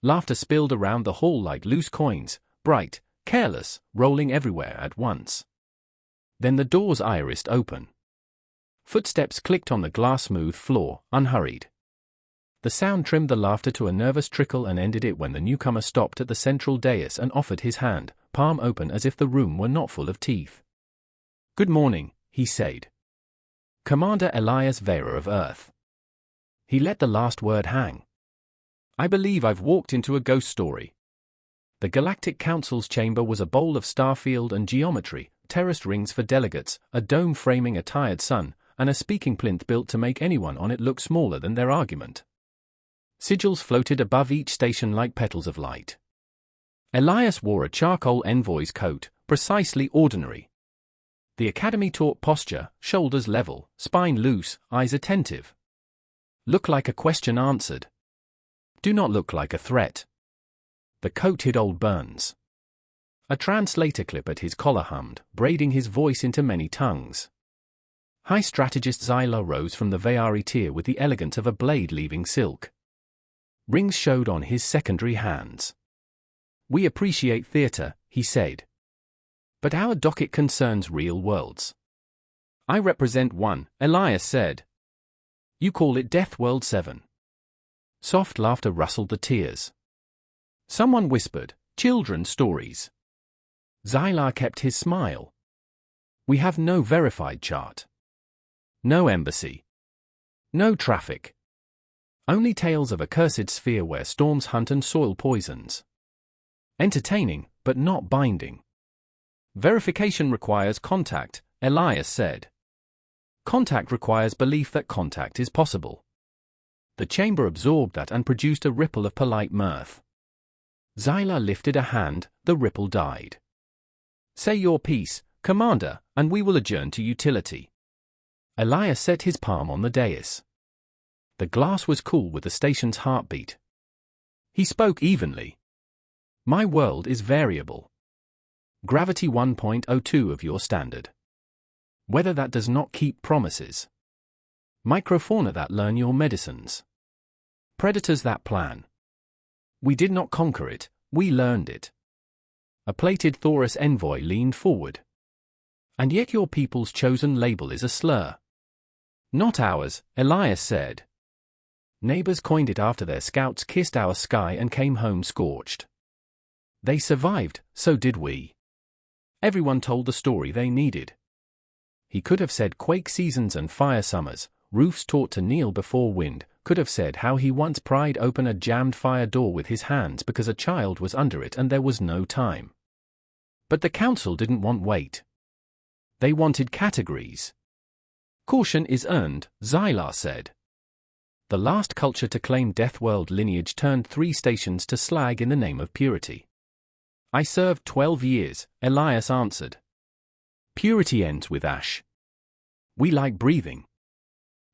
Laughter spilled around the hall like loose coins, bright, careless, rolling everywhere at once. Then the doors irised open. Footsteps clicked on the glass-smooth floor, unhurried. The sound trimmed the laughter to a nervous trickle and ended it when the newcomer stopped at the central dais and offered his hand, palm open as if the room were not full of teeth. "Good morning," he said. "Commander Elias Veyra of Earth." He let the last word hang. "I believe I've walked into a ghost story." The Galactic Council's chamber was a bowl of starfield and geometry, terraced rings for delegates, a dome framing a tired sun, and a speaking plinth built to make anyone on it look smaller than their argument. Sigils floated above each station like petals of light. Elias wore a charcoal envoy's coat, precisely ordinary. The Academy taught posture, shoulders level, spine loose, eyes attentive. Look like a question answered. Do not look like a threat. The coat hid old Burns. A translator clip at his collar hummed, braiding his voice into many tongues. High strategist Zyla rose from the Veyari tier with the elegance of a blade leaving silk. Rings showed on his secondary hands. "We appreciate theater," he said. "But our docket concerns real worlds." "I represent one," Elias said. "You call it Deathworld 7. Soft laughter rustled the tiers. Someone whispered, "Children's stories." Zylar kept his smile. "We have no verified chart. No embassy. No traffic. Only tales of a cursed sphere where storms hunt and soil poisons. Entertaining, but not binding." "Verification requires contact," Elias said. "Contact requires belief that contact is possible." The chamber absorbed that and produced a ripple of polite mirth. Zyla lifted a hand, the ripple died. "Say your piece, Commander, and we will adjourn to utility." Elias set his palm on the dais. The glass was cool with the station's heartbeat. He spoke evenly. "My world is variable. Gravity 1.02 of your standard. Weather that does not keep promises. Microfauna that learn your medicines. Predators that plan. We did not conquer it, we learned it." A plated Thoris envoy leaned forward. "And yet your people's chosen label is a slur." "Not ours," Elias said. "Neighbors coined it after their scouts kissed our sky and came home scorched. They survived, so did we. Everyone told the story they needed." He could have said quake seasons and fire summers, roofs taught to kneel before wind, could have said how he once pried open a jammed fire door with his hands because a child was under it and there was no time. But the council didn't want weight. They wanted categories. "Caution is earned," Zylar said. The last culture to claim Deathworld lineage turned 3 stations to slag in the name of purity. "I served 12 years, Elias answered. "Purity ends with ash. We like breathing."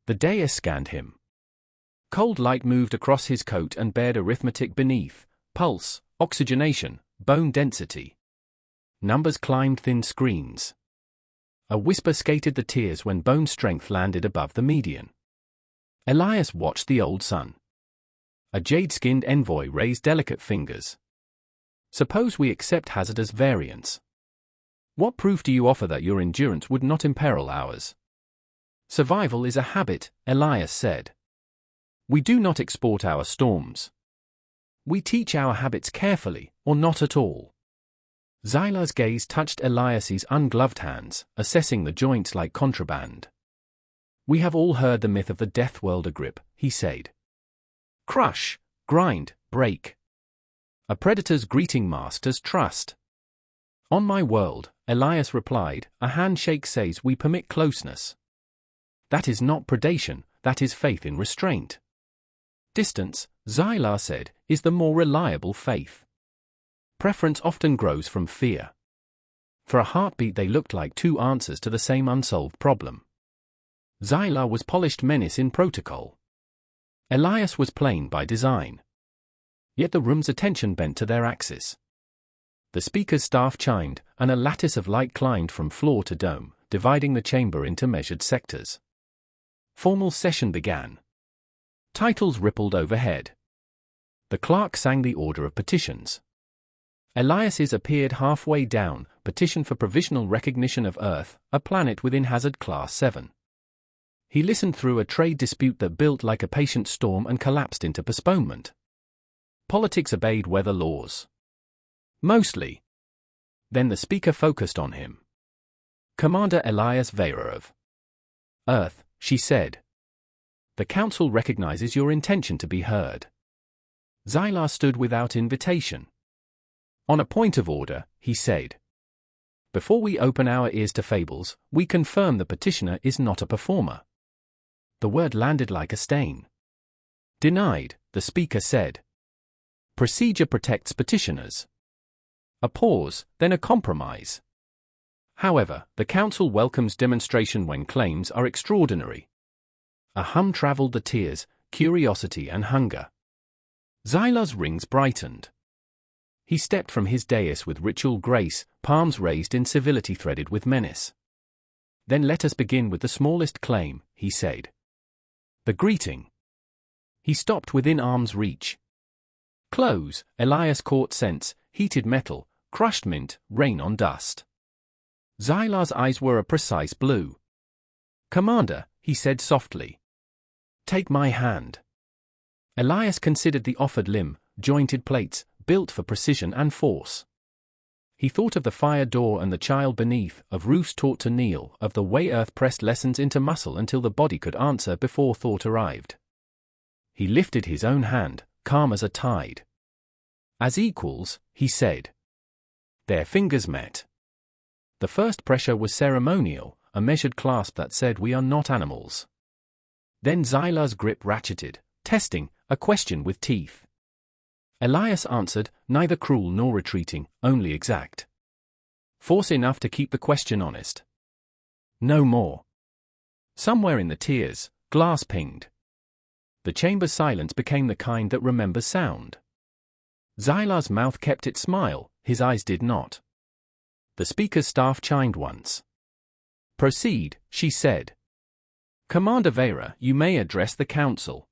The dais scanned him. Cold light moved across his coat and bared arithmetic beneath: pulse, oxygenation, bone density. Numbers climbed thin screens. A whisper skated the tiers when bone strength landed above the median. Elias watched the old sun. A jade-skinned envoy raised delicate fingers. "Suppose we accept hazard as variance. What proof do you offer that your endurance would not imperil ours?" "Survival is a habit," Elias said. "We do not export our storms. We teach our habits carefully, or not at all." Zylar's gaze touched Elias's ungloved hands, assessing the joints like contraband. "We have all heard the myth of the Deathworld grip," he said. "Crush, grind, break. A predator's greeting masked as trust." "On my world," Elias replied, "a handshake says we permit closeness. That is not predation, that is faith in restraint. Distance," Zylar said, "is the more reliable faith. Preference often grows from fear." For a heartbeat they looked like 2 answers to the same unsolved problem. Zylar was polished menace in protocol. Elias was plain by design. Yet the room's attention bent to their axis. The speaker's staff chimed, and a lattice of light climbed from floor to dome, dividing the chamber into measured sectors. Formal session began. Titles rippled overhead. The clerk sang the order of petitions. Elias's appeared halfway down, petition for provisional recognition of Earth, a planet within hazard class 7. He listened through a trade dispute that built like a patient storm and collapsed into postponement. Politics obeyed weather laws. Mostly. Then the speaker focused on him. Commander Elias Veyra of Earth, she said. The Council recognizes your intention to be heard. Xylar stood without invitation. On a point of order, he said. Before we open our ears to fables, we confirm the petitioner is not a performer. The word landed like a stain. Denied, the speaker said. Procedure protects petitioners. A pause, then a compromise. However, the Council welcomes demonstration when claims are extraordinary. A hum traveled the tears, curiosity and hunger. Xylar's rings brightened. He stepped from his dais with ritual grace, palms raised in civility threaded with menace. Then let us begin with the smallest claim, he said. The greeting. He stopped within arm's reach. Close, Elias caught scents, heated metal, crushed mint, rain on dust. Xylar's eyes were a precise blue. Commander, he said softly. Take my hand. Elias considered the offered limb, jointed plates, built for precision and force. He thought of the fire door and the child beneath, of roofs taught to kneel, of the way Earth pressed lessons into muscle until the body could answer before thought arrived. He lifted his own hand, calm as a tide. As equals, he said. Their fingers met. The first pressure was ceremonial, a measured clasp that said we are not animals. Then Xylar's grip ratcheted, testing, a question with teeth. Elias answered, neither cruel nor retreating, only exact. Force enough to keep the question honest. No more. Somewhere in the tears, glass pinged. The chamber's silence became the kind that remembers sound. Xylar's mouth kept its smile, his eyes did not. The speaker's staff chimed once. Proceed, she said. Commander Veyra, you may address the Council.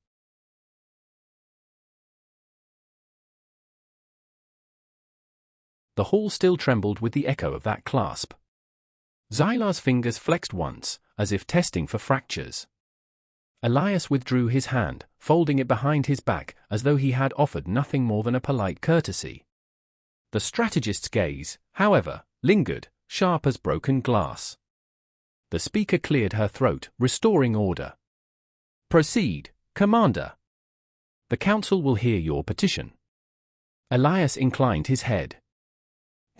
The hall still trembled with the echo of that clasp. Xylar's fingers flexed once, as if testing for fractures. Elias withdrew his hand, folding it behind his back, as though he had offered nothing more than a polite courtesy. The strategist's gaze, however, lingered, sharp as broken glass. The speaker cleared her throat, restoring order. Proceed, Commander. The Council will hear your petition. Elias inclined his head.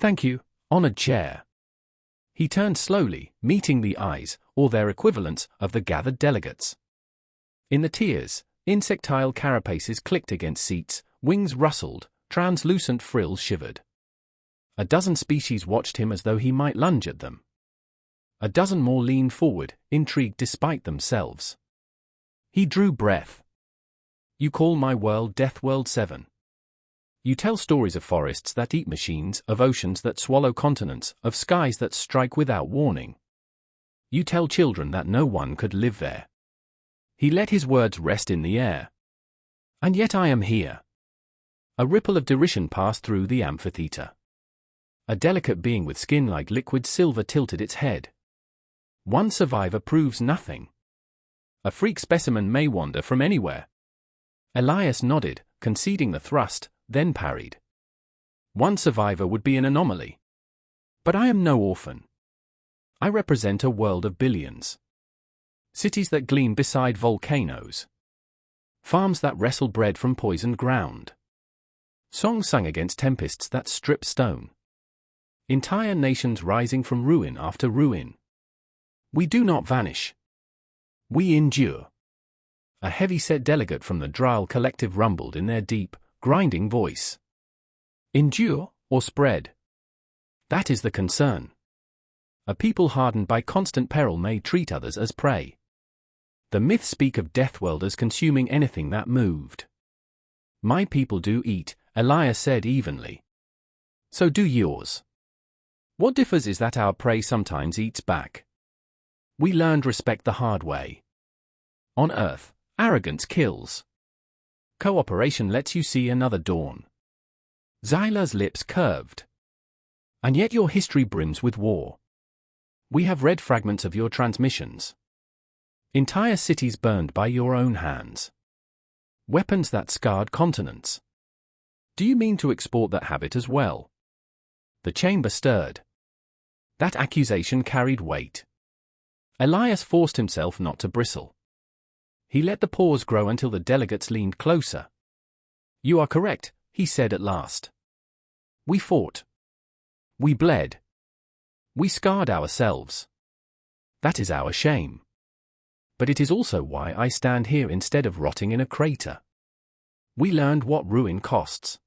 Thank you, honored chair. He turned slowly, meeting the eyes, or their equivalents, of the gathered delegates. In the tears, insectile carapaces clicked against seats, wings rustled, translucent frills shivered. A dozen species watched him as though he might lunge at them. A dozen more leaned forward, intrigued despite themselves. He drew breath. You call my world Deathworld 7. You tell stories of forests that eat machines, of oceans that swallow continents, of skies that strike without warning. You tell children that no one could live there. He let his words rest in the air. And yet I am here. A ripple of derision passed through the amphitheater. A delicate being with skin like liquid silver tilted its head. One survivor proves nothing. A freak specimen may wander from anywhere. Elias nodded, conceding the thrust, then parried. One survivor would be an anomaly. But I am no orphan. I represent a world of billions. Cities that gleam beside volcanoes. Farms that wrestle bread from poisoned ground. Songs sung against tempests that strip stone. Entire nations rising from ruin after ruin. We do not vanish. We endure. A heavy-set delegate from the Dral collective rumbled in their deep, grinding voice. Endure, or spread? That is the concern. A people hardened by constant peril may treat others as prey. The myths speak of Deathworld as consuming anything that moved. My people do eat, Elias said evenly. So do yours. What differs is that our prey sometimes eats back. We learned respect the hard way. On Earth, arrogance kills. Cooperation lets you see another dawn. Xyla's lips curved. And yet your history brims with war. We have read fragments of your transmissions. Entire cities burned by your own hands. Weapons that scarred continents. Do you mean to export that habit as well? The chamber stirred. That accusation carried weight. Elias forced himself not to bristle. He let the pause grow until the delegates leaned closer. You are correct, he said at last. We fought. We bled. We scarred ourselves. That is our shame. But it is also why I stand here instead of rotting in a crater. We learned what ruin costs.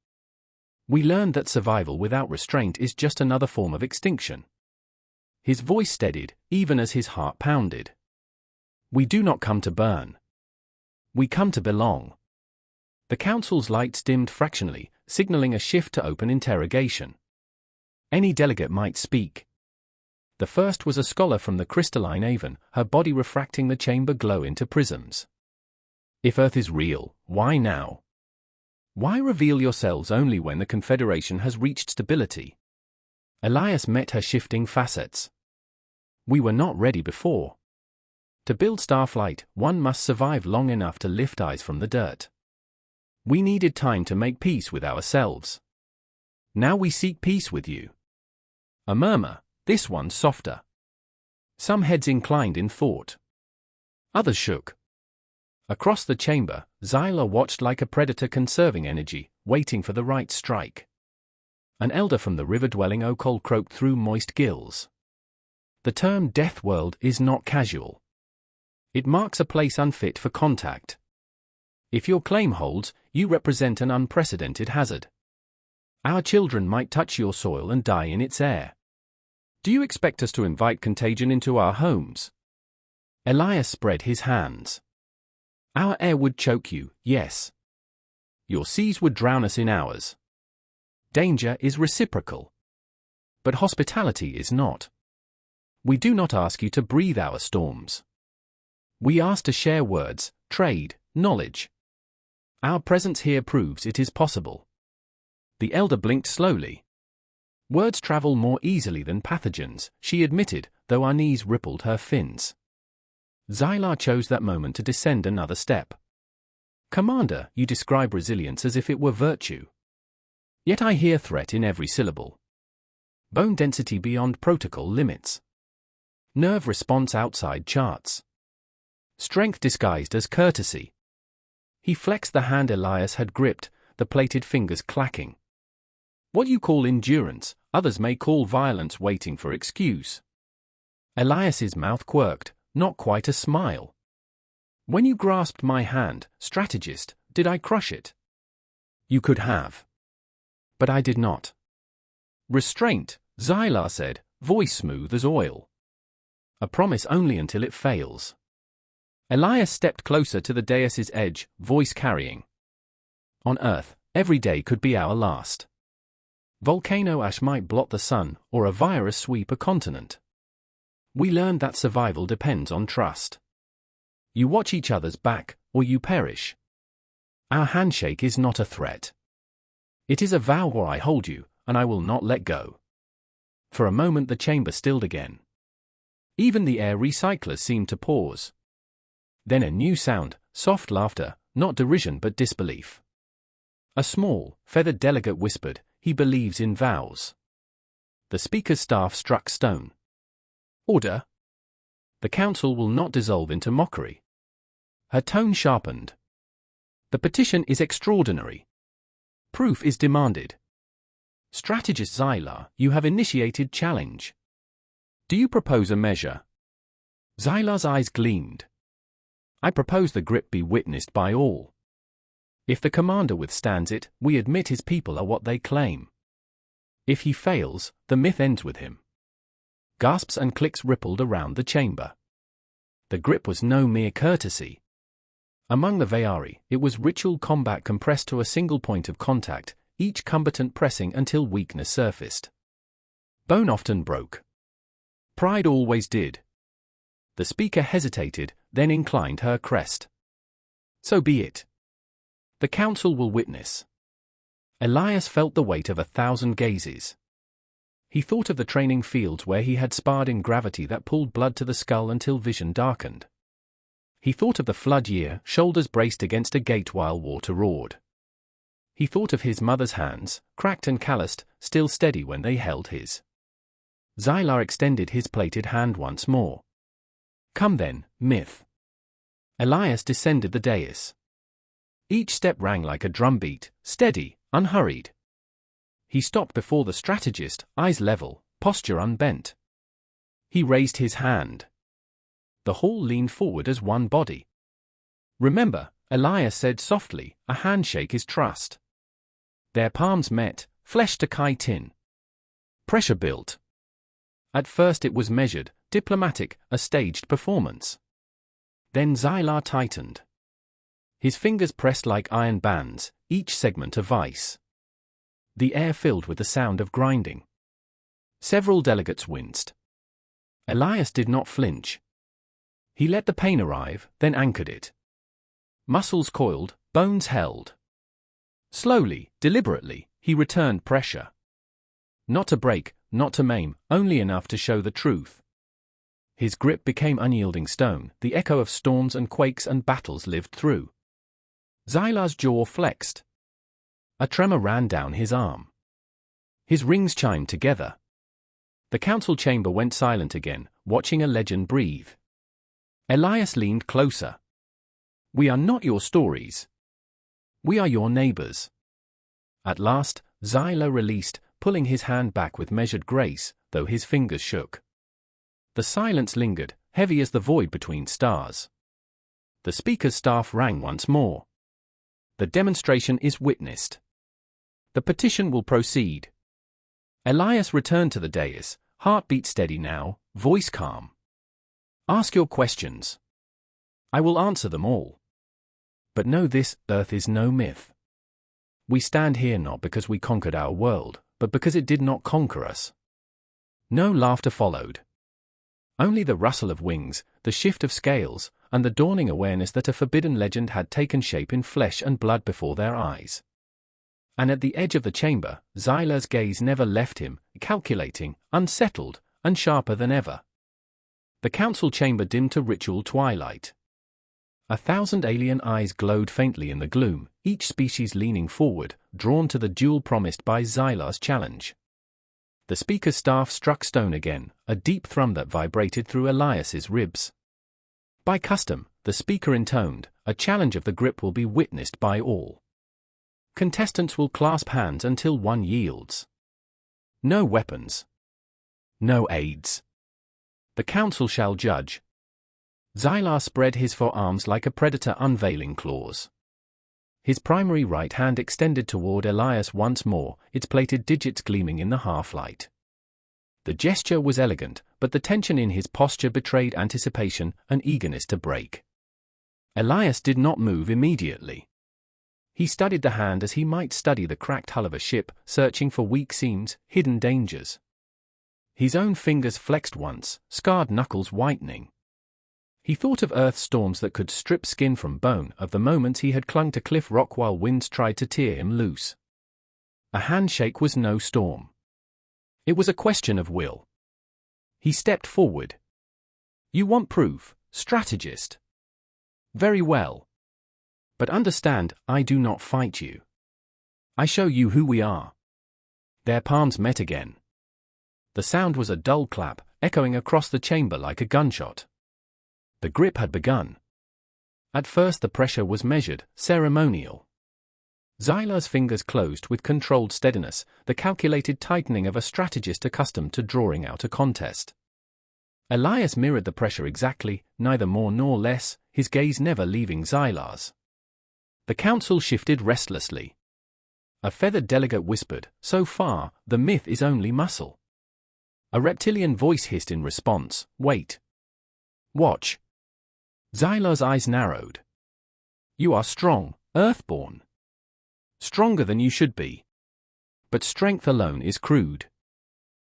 We learned that survival without restraint is just another form of extinction. His voice steadied, even as his heart pounded. We do not come to burn. We come to belong. The council's lights dimmed fractionally, signaling a shift to open interrogation. Any delegate might speak. The first was a scholar from the crystalline Avon, her body refracting the chamber glow into prisms. If Earth is real, why now? Why reveal yourselves only when the Confederation has reached stability? Elias met her shifting facets. We were not ready before. To build Starflight, one must survive long enough to lift eyes from the dirt. We needed time to make peace with ourselves. Now we seek peace with you. A murmur, this one softer. Some heads inclined in thought. Others shook. Across the chamber, Xyla watched like a predator conserving energy, waiting for the right strike. An elder from the river-dwelling Okol croaked through moist gills. The term Deathworld is not casual. It marks a place unfit for contact. If your claim holds, you represent an unprecedented hazard. Our children might touch your soil and die in its air. Do you expect us to invite contagion into our homes? Elias spread his hands. Our air would choke you, yes. Your seas would drown us in ours. Danger is reciprocal. But hospitality is not. We do not ask you to breathe our storms. We ask to share words, trade, knowledge. Our presence here proves it is possible. The elder blinked slowly. Words travel more easily than pathogens, she admitted, though our knees rippled her fins. Xyla chose that moment to descend another step. Commander, you describe resilience as if it were virtue. Yet I hear threat in every syllable. Bone density beyond protocol limits. Nerve response outside charts. Strength disguised as courtesy. He flexed the hand Elias had gripped, the plated fingers clacking. What you call endurance, others may call violence waiting for excuse. Elias's mouth quirked, not quite a smile. When you grasped my hand, strategist, did I crush it? You could have. But I did not. Restraint, Xyla said, voice smooth as oil. A promise only until it fails. Elias stepped closer to the dais' edge, voice carrying. On Earth, every day could be our last. Volcano ash might blot the sun, or a virus sweep a continent. We learned that survival depends on trust. You watch each other's back, or you perish. Our handshake is not a threat. It is a vow where I hold you, and I will not let go. For a moment the chamber stilled again. Even the air recyclers seemed to pause. Then a new sound, soft laughter, not derision but disbelief. A small, feathered delegate whispered, he believes in vows. The speaker's staff struck stone. Order. The council will not dissolve into mockery. Her tone sharpened. The petition is extraordinary. Proof is demanded. Strategist Xyla, you have initiated challenge. Do you propose a measure? Xyla's eyes gleamed. I propose the grip be witnessed by all. If the commander withstands it, we admit his people are what they claim. If he fails, the myth ends with him. Gasps and clicks rippled around the chamber. The grip was no mere courtesy. Among the Veyari, it was ritual combat compressed to a single point of contact, each combatant pressing until weakness surfaced. Bone often broke. Pride always did. The speaker hesitated, then inclined her crest. So be it. The council will witness. Elias felt the weight of 1,000 gazes. He thought of the training fields where he had sparred in gravity that pulled blood to the skull until vision darkened. He thought of the flood year, shoulders braced against a gate while water roared. He thought of his mother's hands, cracked and calloused, still steady when they held his. Xylar extended his plated hand once more. Come then, myth. Elias descended the dais. Each step rang like a drumbeat, steady, unhurried. He stopped before the strategist, eyes level, posture unbent. He raised his hand. The hall leaned forward as one body. Remember, Elias said softly, a handshake is trust. Their palms met, flesh to chitin. Pressure built. At first it was measured, diplomatic, a staged performance. Then Xylar tightened. His fingers pressed like iron bands, each segment a vice. The air filled with the sound of grinding. Several delegates winced. Elias did not flinch. He let the pain arrive, then anchored it. Muscles coiled, bones held. Slowly, deliberately, he returned pressure. Not to break, not to maim, only enough to show the truth. His grip became unyielding stone, the echo of storms and quakes and battles lived through. Xylar's jaw flexed. A tremor ran down his arm. His rings chimed together. The council chamber went silent again, watching a legend breathe. Elias leaned closer. We are not your stories. We are your neighbors. At last, Xylar released, pulling his hand back with measured grace, though his fingers shook. The silence lingered, heavy as the void between stars. The speaker's staff rang once more. The demonstration is witnessed. The petition will proceed. Elias returned to the dais, heartbeat steady now, voice calm. Ask your questions. I will answer them all. But know this, Earth is no myth. We stand here not because we conquered our world, but because it did not conquer us. No laughter followed. Only the rustle of wings, the shift of scales, and the dawning awareness that a forbidden legend had taken shape in flesh and blood before their eyes. And at the edge of the chamber, Xylar's gaze never left him, calculating, unsettled, and sharper than ever. The council chamber dimmed to ritual twilight. 1,000 alien eyes glowed faintly in the gloom, each species leaning forward, drawn to the duel promised by Xylar's challenge. The speaker's staff struck stone again, a deep thrum that vibrated through Elias's ribs. By custom, the speaker intoned, a challenge of the grip will be witnessed by all. Contestants will clasp hands until one yields. No weapons. No aids. The council shall judge. Xylar spread his forearms like a predator unveiling claws. His primary right hand extended toward Elias once more, its plated digits gleaming in the half-light. The gesture was elegant, but the tension in his posture betrayed anticipation, an eagerness to break. Elias did not move immediately. He studied the hand as he might study the cracked hull of a ship, searching for weak seams, hidden dangers. His own fingers flexed once, scarred knuckles whitening. He thought of Earth's storms that could strip skin from bone, of the moments he had clung to cliff rock while winds tried to tear him loose. A handshake was no storm. It was a question of will. He stepped forward. You want proof, strategist? Very well. But understand, I do not fight you. I show you who we are. Their palms met again. The sound was a dull clap, echoing across the chamber like a gunshot. The grip had begun. At first the pressure was measured, ceremonial. Xylar's fingers closed with controlled steadiness, the calculated tightening of a strategist accustomed to drawing out a contest. Elias mirrored the pressure exactly, neither more nor less, his gaze never leaving Xylar's. The council shifted restlessly. A feathered delegate whispered, so far, the myth is only muscle. A reptilian voice hissed in response, wait. Watch. Xylar's eyes narrowed. You are strong, earthborn. Stronger than you should be. But strength alone is crude.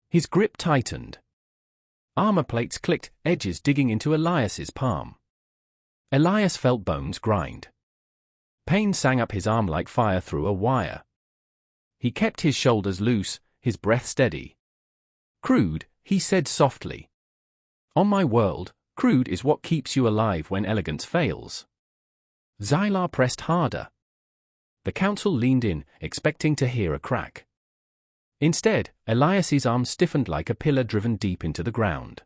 His grip tightened. Armor plates clicked, edges digging into Elias's palm. Elias felt bones grind. Pain sang up his arm like fire through a wire. He kept his shoulders loose, his breath steady. "Crude," he said softly. "On my world, crude is what keeps you alive when elegance fails." Xylar pressed harder. The council leaned in, expecting to hear a crack. Instead, Elias's arm stiffened like a pillar driven deep into the ground.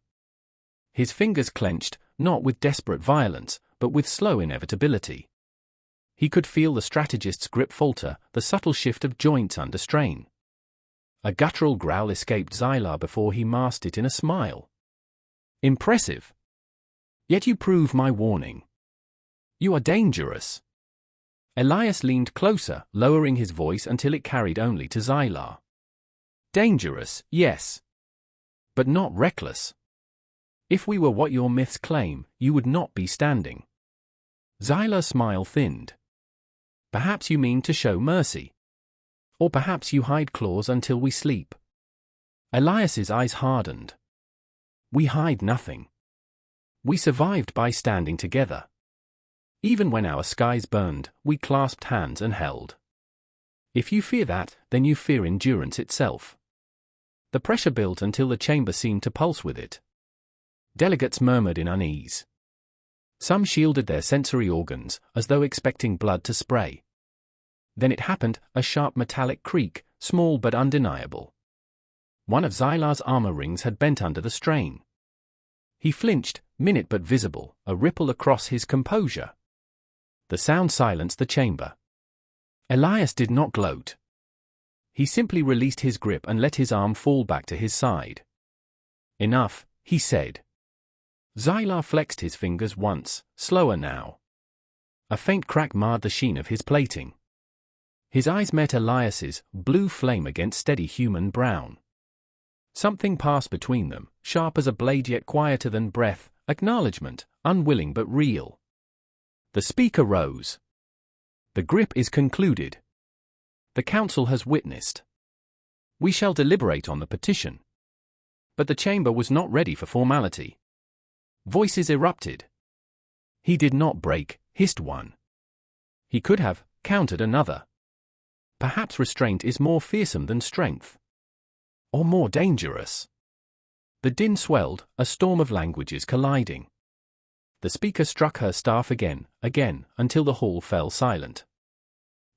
His fingers clenched, not with desperate violence, but with slow inevitability. He could feel the strategist's grip falter, the subtle shift of joints under strain. A guttural growl escaped Xylar before he masked it in a smile. "Impressive. Yet you prove my warning. You are dangerous." Elias leaned closer, lowering his voice until it carried only to Xylar. "Dangerous, yes. But not reckless. If we were what your myths claim, you would not be standing." Xylar's smile thinned. "Perhaps you mean to show mercy. Or perhaps you hide claws until we sleep." Elias's eyes hardened. "We hide nothing. We survived by standing together. Even when our skies burned, we clasped hands and held. If you fear that, then you fear endurance itself." The pressure built until the chamber seemed to pulse with it. Delegates murmured in unease. Some shielded their sensory organs, as though expecting blood to spray. Then it happened, a sharp metallic creak, small but undeniable. One of Xylar's armor rings had bent under the strain. He flinched, minute but visible, a ripple across his composure. The sound silenced the chamber. Elias did not gloat. He simply released his grip and let his arm fall back to his side. "Enough," he said. Xylar flexed his fingers once, slower now. A faint crack marred the sheen of his plating. His eyes met Elias's, blue flame against steady human brown. Something passed between them, sharp as a blade yet quieter than breath, acknowledgement, unwilling but real. The speaker rose. "The grip is concluded. The council has witnessed. We shall deliberate on the petition." But the chamber was not ready for formality. Voices erupted. "He did not break," hissed one. "He could have," countered another. "Perhaps restraint is more fearsome than strength. Or more dangerous." The din swelled, a storm of languages colliding. The speaker struck her staff again, until the hall fell silent.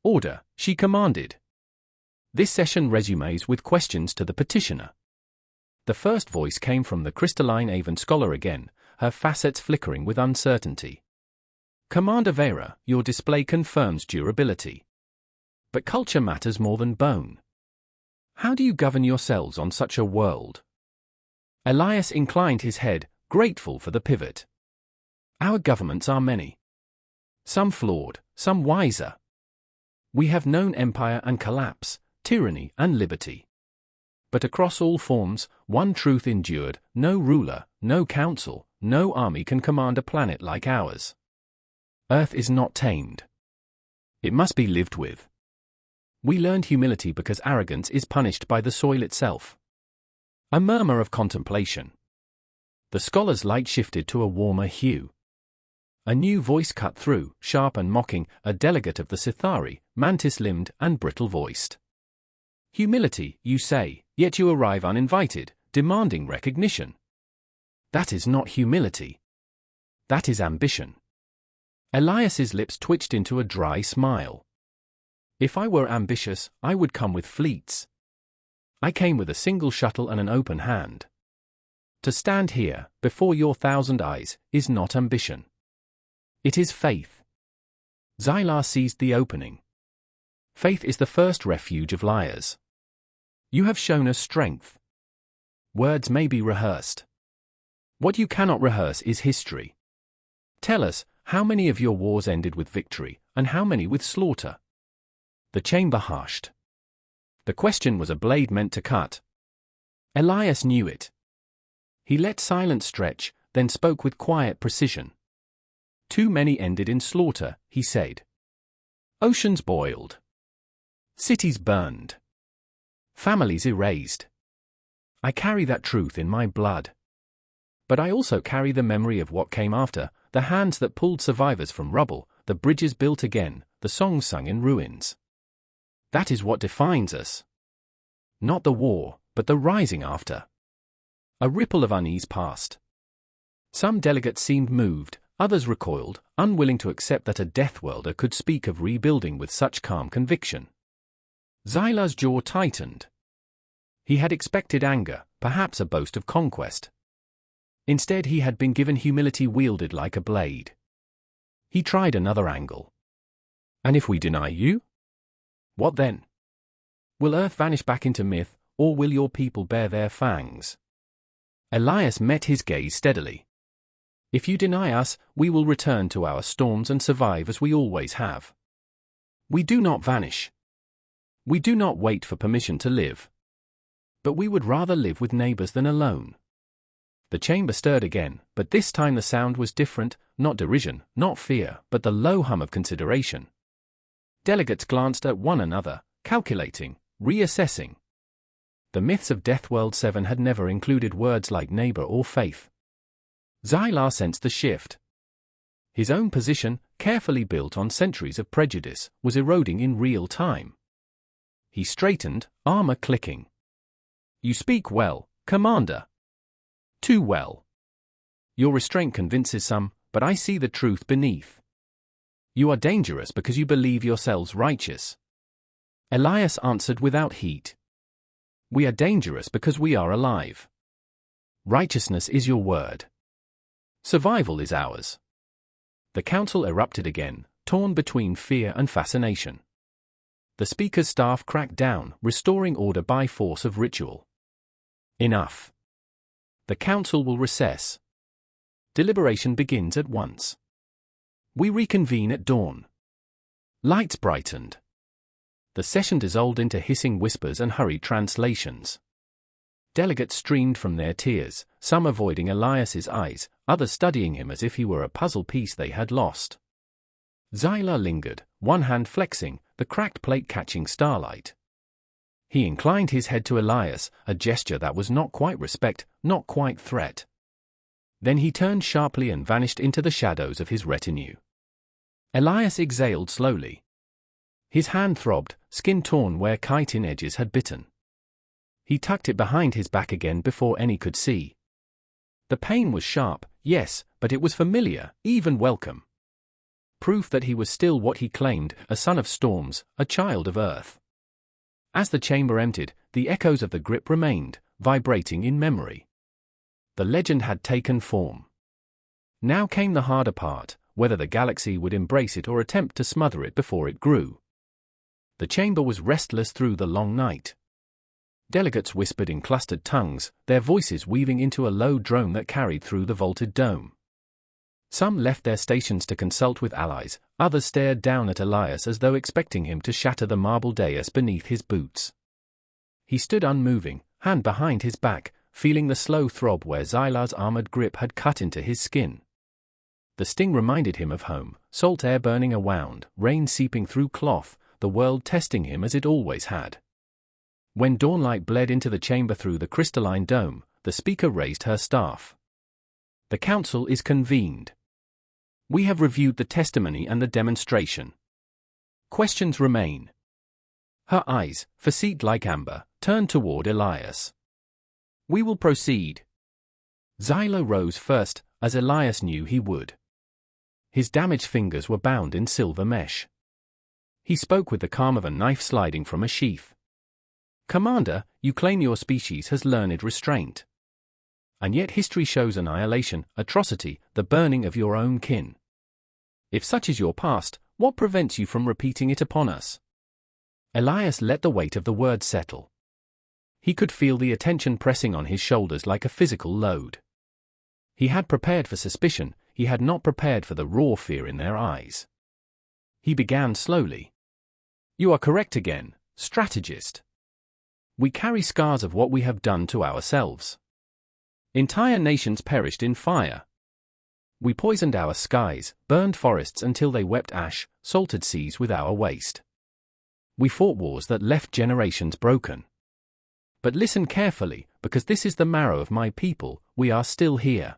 "Order," she commanded. "This session resumes with questions to the petitioner." The first voice came from the crystalline Avon scholar again, her facets flickering with uncertainty. "Commander Veyra, your display confirms durability. But culture matters more than bone. How do you govern yourselves on such a world?" Elias inclined his head, grateful for the pivot. "Our governments are many. Some flawed, some wiser. We have known empire and collapse, tyranny and liberty. But across all forms, one truth endured: no ruler, no council, no army can command a planet like ours. Earth is not tamed. It must be lived with. We learned humility because arrogance is punished by the soil itself." A murmur of contemplation. The scholar's light shifted to a warmer hue. A new voice cut through, sharp and mocking, a delegate of the Sithari, mantis-limbed and brittle-voiced. "Humility, you say, yet you arrive uninvited, demanding recognition. That is not humility. That is ambition." Elias's lips twitched into a dry smile. "If I were ambitious, I would come with fleets. I came with a single shuttle and an open hand. To stand here, before your 1,000 eyes, is not ambition. It is faith." Xylar seized the opening. "Faith is the first refuge of liars. You have shown us strength. Words may be rehearsed. What you cannot rehearse is history. Tell us, how many of your wars ended with victory, and how many with slaughter?" The chamber hushed. The question was a blade meant to cut. Elias knew it. He let silence stretch, then spoke with quiet precision. "Too many ended in slaughter," he said. "Oceans boiled. Cities burned. Families erased. I carry that truth in my blood. But I also carry the memory of what came after, the hands that pulled survivors from rubble, the bridges built again, the songs sung in ruins. That is what defines us. Not the war, but the rising after. A ripple of unease passed. Some delegates seemed moved, others recoiled, unwilling to accept that a Deathworlder could speak of rebuilding with such calm conviction. Xyla's jaw tightened. He had expected anger, perhaps a boast of conquest. Instead he had been given humility wielded like a blade. He tried another angle. And if we deny you? What then? Will Earth vanish back into myth, or will your people bear their fangs? Elias met his gaze steadily. If you deny us, we will return to our storms and survive as we always have. We do not vanish. We do not wait for permission to live. But we would rather live with neighbors than alone. The chamber stirred again, but this time the sound was different, not derision, not fear, but the low hum of consideration. Delegates glanced at one another, calculating, reassessing. The myths of Deathworld 7 had never included words like neighbor or faith. Xyla sensed the shift. His own position, carefully built on centuries of prejudice, was eroding in real time. He straightened, armor clicking. You speak well, Commander. Too well. Your restraint convinces some, but I see the truth beneath. You are dangerous because you believe yourselves righteous. Elias answered without heat. We are dangerous because we are alive. Righteousness is your word. Survival is ours. The council erupted again, torn between fear and fascination. The speaker's staff cracked down, restoring order by force of ritual. Enough. The council will recess. Deliberation begins at once. We reconvene at dawn. Lights brightened. The session dissolved into hissing whispers and hurried translations. Delegates streamed from their tiers, some avoiding Elias's eyes, others studying him as if he were a puzzle piece they had lost. Xyla lingered, one hand flexing, the cracked plate catching starlight. He inclined his head to Elias, a gesture that was not quite respect, not quite threat. Then he turned sharply and vanished into the shadows of his retinue. Elias exhaled slowly. His hand throbbed, skin torn where chitin edges had bitten. He tucked it behind his back again before any could see. The pain was sharp, yes, but it was familiar, even welcome. Proof that he was still what he claimed, a son of storms, a child of earth. As the chamber emptied, the echoes of the grip remained, vibrating in memory. The legend had taken form. Now came the harder part, whether the galaxy would embrace it or attempt to smother it before it grew. The chamber was restless through the long night. Delegates whispered in clustered tongues, their voices weaving into a low drone that carried through the vaulted dome. Some left their stations to consult with allies, others stared down at Elias as though expecting him to shatter the marble dais beneath his boots. He stood unmoving, hand behind his back, feeling the slow throb where Xyla's armored grip had cut into his skin. The sting reminded him of home, salt air burning around, rain seeping through cloth, the world testing him as it always had. When dawnlight bled into the chamber through the crystalline dome, the speaker raised her staff. The council is convened. We have reviewed the testimony and the demonstration. Questions remain. Her eyes, facete like amber, turned toward Elias. We will proceed. Xyla rose first, as Elias knew he would. His damaged fingers were bound in silver mesh. He spoke with the calm of a knife sliding from a sheath. Commander, you claim your species has learned restraint. And yet history shows annihilation, atrocity, the burning of your own kin. If such is your past, what prevents you from repeating it upon us? Elias let the weight of the words settle. He could feel the attention pressing on his shoulders like a physical load. He had prepared for suspicion, he had not prepared for the raw fear in their eyes. He began slowly. You are correct again, strategist. We carry scars of what we have done to ourselves. Entire nations perished in fire. We poisoned our skies, burned forests until they wept ash, salted seas with our waste. We fought wars that left generations broken. But listen carefully, because this is the marrow of my people, we are still here.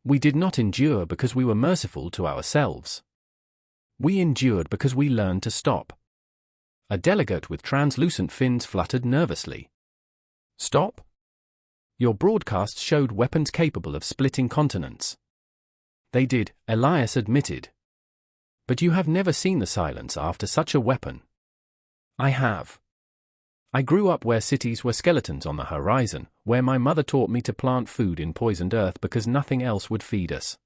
We did not endure because we were merciful to ourselves. We endured because we learned to stop. A delegate with translucent fins fluttered nervously. Stop? Your broadcasts showed weapons capable of splitting continents. They did, Elias admitted. But you have never seen the silence after such a weapon. I have. I grew up where cities were skeletons on the horizon, where my mother taught me to plant food in poisoned earth because nothing else would feed us.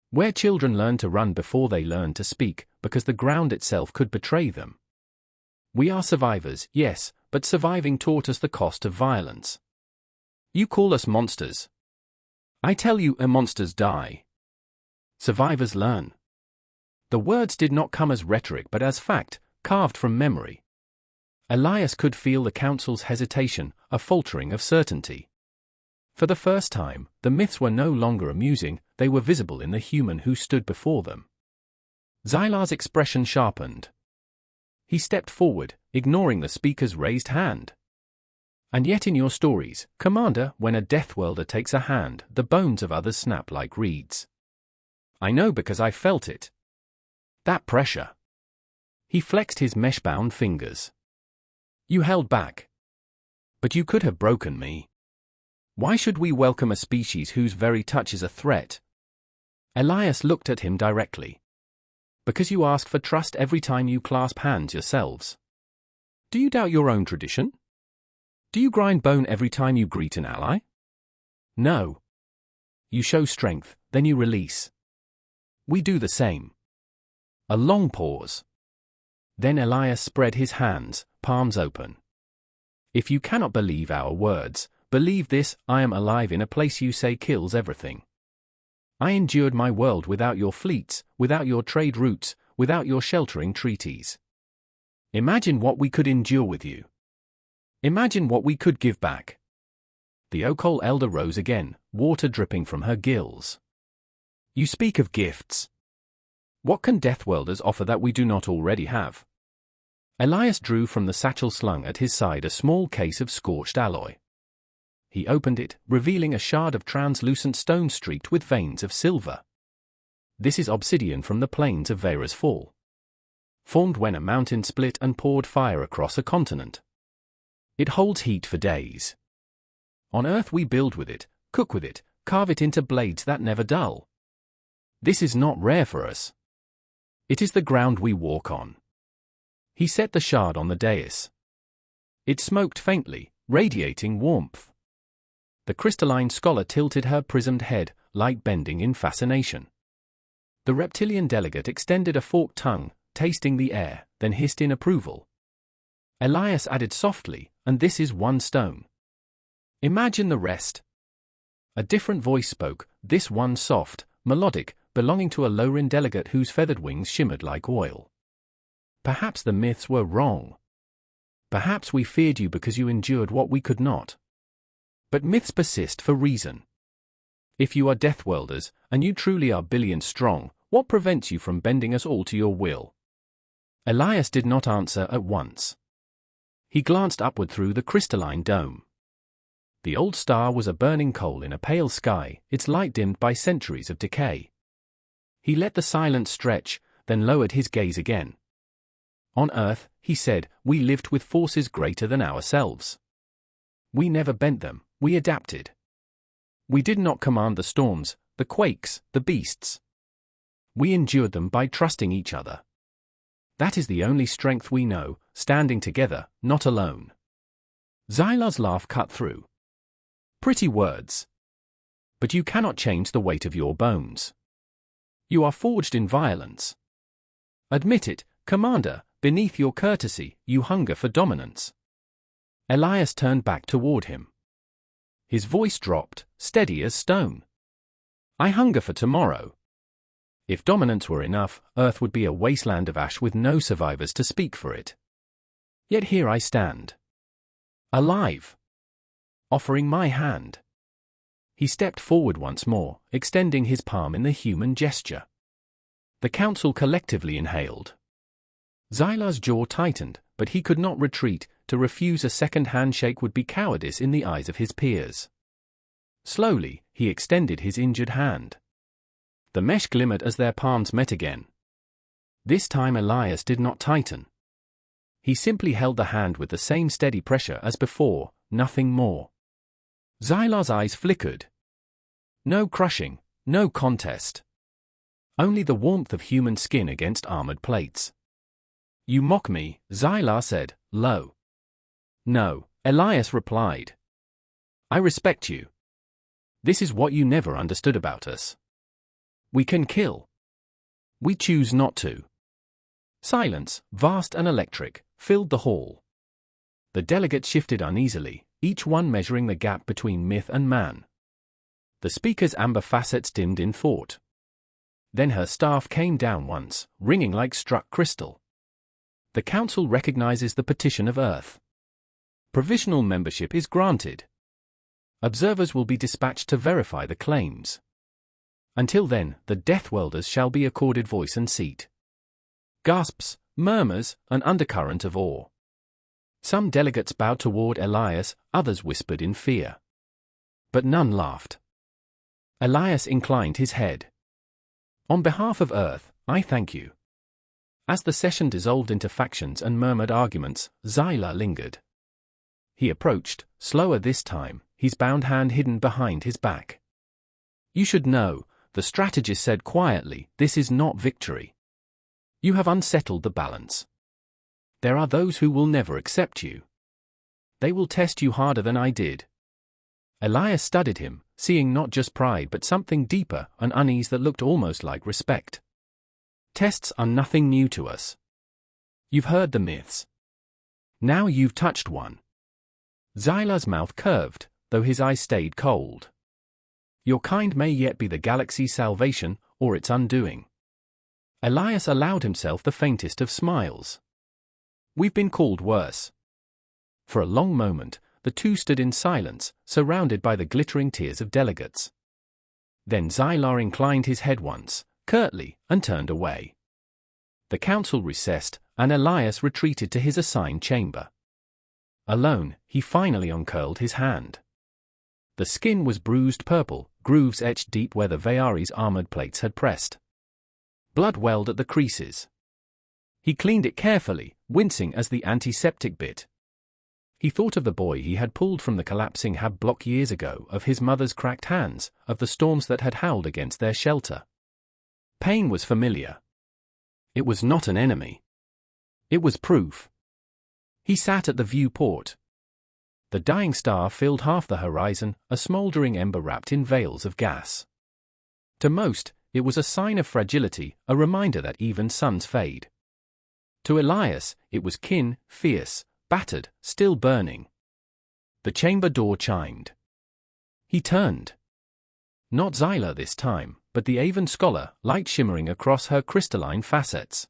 Where children learned to run before they learned to speak, because the ground itself could betray them. We are survivors, yes, but surviving taught us the cost of violence. You call us monsters. I tell you, monsters die. Survivors learn. The words did not come as rhetoric but as fact, carved from memory. Elias could feel the council's hesitation, a faltering of certainty. For the first time, the myths were no longer amusing, they were visible in the human who stood before them. Xylar's expression sharpened. He stepped forward, ignoring the speaker's raised hand. And yet in your stories, Commander, when a Deathworlder takes a hand, the bones of others snap like reeds. I know because I felt it. That pressure. He flexed his mesh-bound fingers. You held back. But you could have broken me. Why should we welcome a species whose very touch is a threat? Elias looked at him directly. Because you ask for trust every time you clasp hands yourselves. Do you doubt your own tradition? Do you grind bone every time you greet an ally? No. You show strength, then you release. We do the same. A long pause. Then Elias spread his hands, palms open. If you cannot believe our words, believe this: I am alive in a place you say kills everything. I endured my world without your fleets, without your trade routes, without your sheltering treaties. Imagine what we could endure with you. Imagine what we could give back. The Okol elder rose again, water dripping from her gills. You speak of gifts. What can Deathworlders offer that we do not already have? Elias drew from the satchel slung at his side a small case of scorched alloy. He opened it, revealing a shard of translucent stone streaked with veins of silver. This is obsidian from the plains of Veyra's fall. Formed when a mountain split and poured fire across a continent. It holds heat for days. On Earth we build with it, cook with it, carve it into blades that never dull. This is not rare for us. It is the ground we walk on. He set the shard on the dais. It smoked faintly, radiating warmth. The crystalline scholar tilted her prismed head, light bending in fascination. The reptilian delegate extended a forked tongue, tasting the air, then hissed in approval. Elias added softly, and this is one stone. Imagine the rest. A different voice spoke, this one soft, melodic, belonging to a Lorin delegate whose feathered wings shimmered like oil. Perhaps the myths were wrong. Perhaps we feared you because you endured what we could not. But myths persist for reason. If you are Deathworlders, and you truly are billions strong, what prevents you from bending us all to your will? Elias did not answer at once. He glanced upward through the crystalline dome. The old star was a burning coal in a pale sky, its light dimmed by centuries of decay. He let the silence stretch, then lowered his gaze again. On Earth, he said, we lived with forces greater than ourselves. We never bent them, we adapted. We did not command the storms, the quakes, the beasts. We endured them by trusting each other. That is the only strength we know, standing together, not alone. Xylar's laugh cut through. Pretty words. But you cannot change the weight of your bones. You are forged in violence. Admit it, Commander, beneath your courtesy, you hunger for dominance. Elias turned back toward him. His voice dropped, steady as stone. I hunger for tomorrow. If dominance were enough, Earth would be a wasteland of ash with no survivors to speak for it. Yet here I stand. Alive. Offering my hand. He stepped forward once more, extending his palm in the human gesture. The council collectively inhaled. Xylar's jaw tightened, but he could not retreat. To refuse a second handshake would be cowardice in the eyes of his peers. Slowly, he extended his injured hand. The mesh glimmered as their palms met again. This time Elias did not tighten. He simply held the hand with the same steady pressure as before, nothing more. Xylar's eyes flickered. No crushing, no contest. Only the warmth of human skin against armored plates. You mock me, Xylar said, low. No, Elias replied. I respect you. This is what you never understood about us. We can kill. We choose not to. Silence, vast and electric, filled the hall. The delegates shifted uneasily, each one measuring the gap between myth and man. The speaker's amber facets dimmed in thought. Then her staff came down once, ringing like struck crystal. The council recognizes the petition of Earth. Provisional membership is granted. Observers will be dispatched to verify the claims. Until then, the Deathworlders shall be accorded voice and seat. Gasps, murmurs, an undercurrent of awe. Some delegates bowed toward Elias, others whispered in fear. But none laughed. Elias inclined his head. On behalf of Earth, I thank you. As the session dissolved into factions and murmured arguments, Xylar lingered. He approached, slower this time, his bound hand hidden behind his back. You should know, the strategist said quietly, this is not victory. You have unsettled the balance. There are those who will never accept you. They will test you harder than I did. Elias studied him, seeing not just pride but something deeper, an unease that looked almost like respect. Tests are nothing new to us. You've heard the myths. Now you've touched one. Xylar's mouth curved, though his eyes stayed cold. Your kind may yet be the galaxy's salvation, or its undoing. Elias allowed himself the faintest of smiles. We've been called worse. For a long moment, the two stood in silence, surrounded by the glittering tiers of delegates. Then Xylar inclined his head once, curtly, and turned away. The council recessed, and Elias retreated to his assigned chamber. Alone, he finally uncurled his hand. The skin was bruised purple, grooves etched deep where the Veyra's armored plates had pressed. Blood welled at the creases. He cleaned it carefully, wincing as the antiseptic bit. He thought of the boy he had pulled from the collapsing hab block years ago, of his mother's cracked hands, of the storms that had howled against their shelter. Pain was familiar. It was not an enemy. It was proof. He sat at the viewport. The dying star filled half the horizon, a smoldering ember wrapped in veils of gas. To most, it was a sign of fragility, a reminder that even suns fade. To Elias, it was kin, fierce, battered, still burning. The chamber door chimed. He turned. Not Xylar this time, but the Avon scholar, light shimmering across her crystalline facets.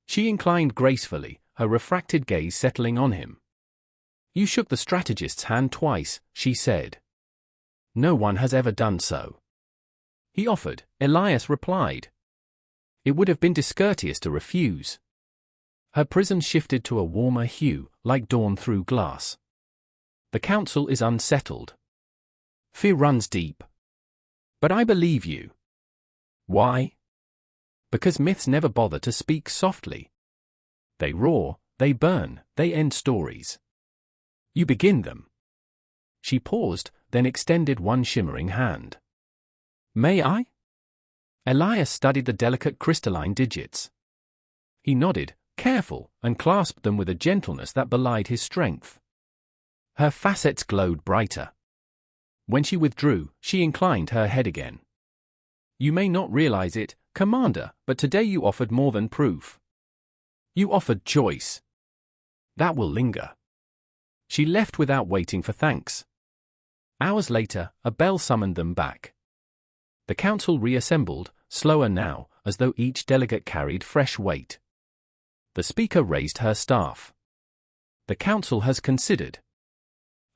She inclined gracefully, her refracted gaze settling on him. You shook the strategist's hand twice, she said. No one has ever done so. He offered, Elias replied. It would have been discourteous to refuse. Her prism shifted to a warmer hue, like dawn through glass. The council is unsettled. Fear runs deep. But I believe you. Why? Because myths never bother to speak softly. They roar, they burn, they end stories. You begin them. She paused, then extended one shimmering hand. May I? Elias studied the delicate crystalline digits. He nodded, careful, and clasped them with a gentleness that belied his strength. Her facets glowed brighter. When she withdrew, she inclined her head again. You may not realize it, Commander, but today you offered more than proof. You offered choice. That will linger. She left without waiting for thanks. Hours later, a bell summoned them back. The council reassembled, slower now, as though each delegate carried fresh weight. The speaker raised her staff. The council has considered.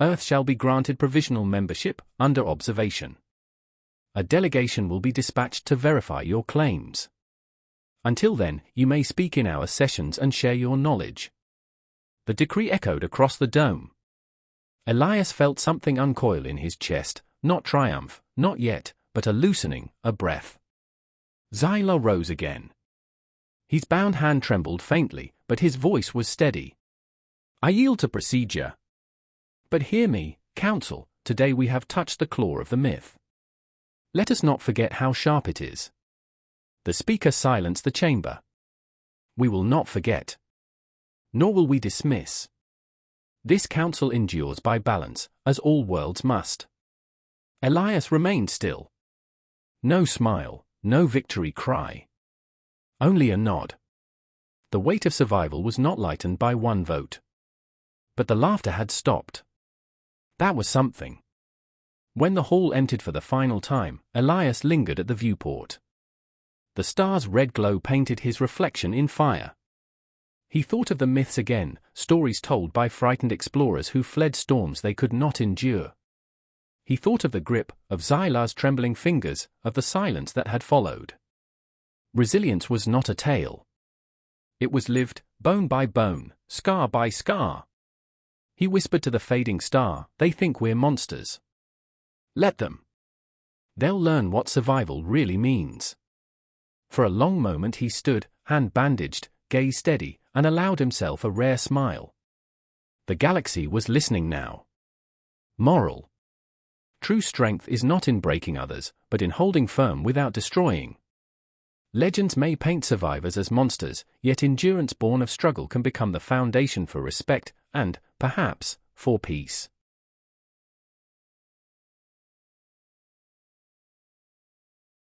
Earth shall be granted provisional membership, under observation. A delegation will be dispatched to verify your claims. Until then, you may speak in our sessions and share your knowledge. The decree echoed across the dome. Elias felt something uncoil in his chest, not triumph, not yet, but a loosening, a breath. Xylar rose again. His bound hand trembled faintly, but his voice was steady. "I yield to procedure. But hear me, Council, today we have touched the claw of the myth. Let us not forget how sharp it is." The speaker silenced the chamber. "We will not forget. Nor will we dismiss. This council endures by balance, as all worlds must." Elias remained still. No smile, no victory cry. Only a nod. The weight of survival was not lightened by one vote. But the laughter had stopped. That was something. When the hall emptied for the final time, Elias lingered at the viewport. The star's red glow painted his reflection in fire. He thought of the myths again, stories told by frightened explorers who fled storms they could not endure. He thought of the grip, of Zyla's trembling fingers, of the silence that had followed. Resilience was not a tale. It was lived, bone by bone, scar by scar. He whispered to the fading star, "They think we're monsters. Let them. They'll learn what survival really means." For a long moment he stood, hand bandaged, gaze steady, and allowed himself a rare smile. The galaxy was listening now. Moral. True strength is not in breaking others, but in holding firm without destroying. Legends may paint survivors as monsters, yet endurance born of struggle can become the foundation for respect and, perhaps, for peace.